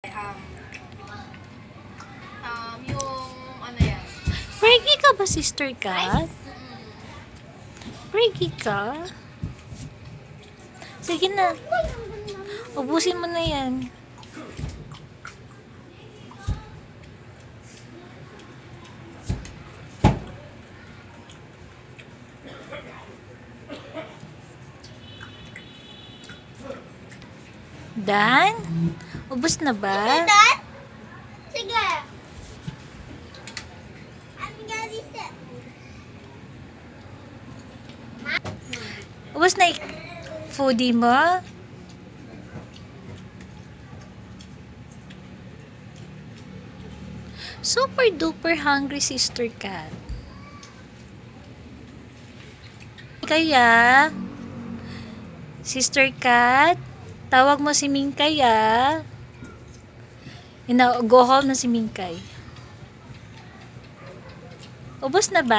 Yung ano yan. Preggy ka ba, Sister Kat? Preggy ka? Sige na. Ubusin mo na yan. Dan? Ubus na ba? Dan? Sige. I'm gonna sit. Ubus na foodie mo? Super duper hungry, Sister Kat. Kaya, Sister Kat, tawag mo si Minkay ah. Go home na si Minkay. Ubos na ba?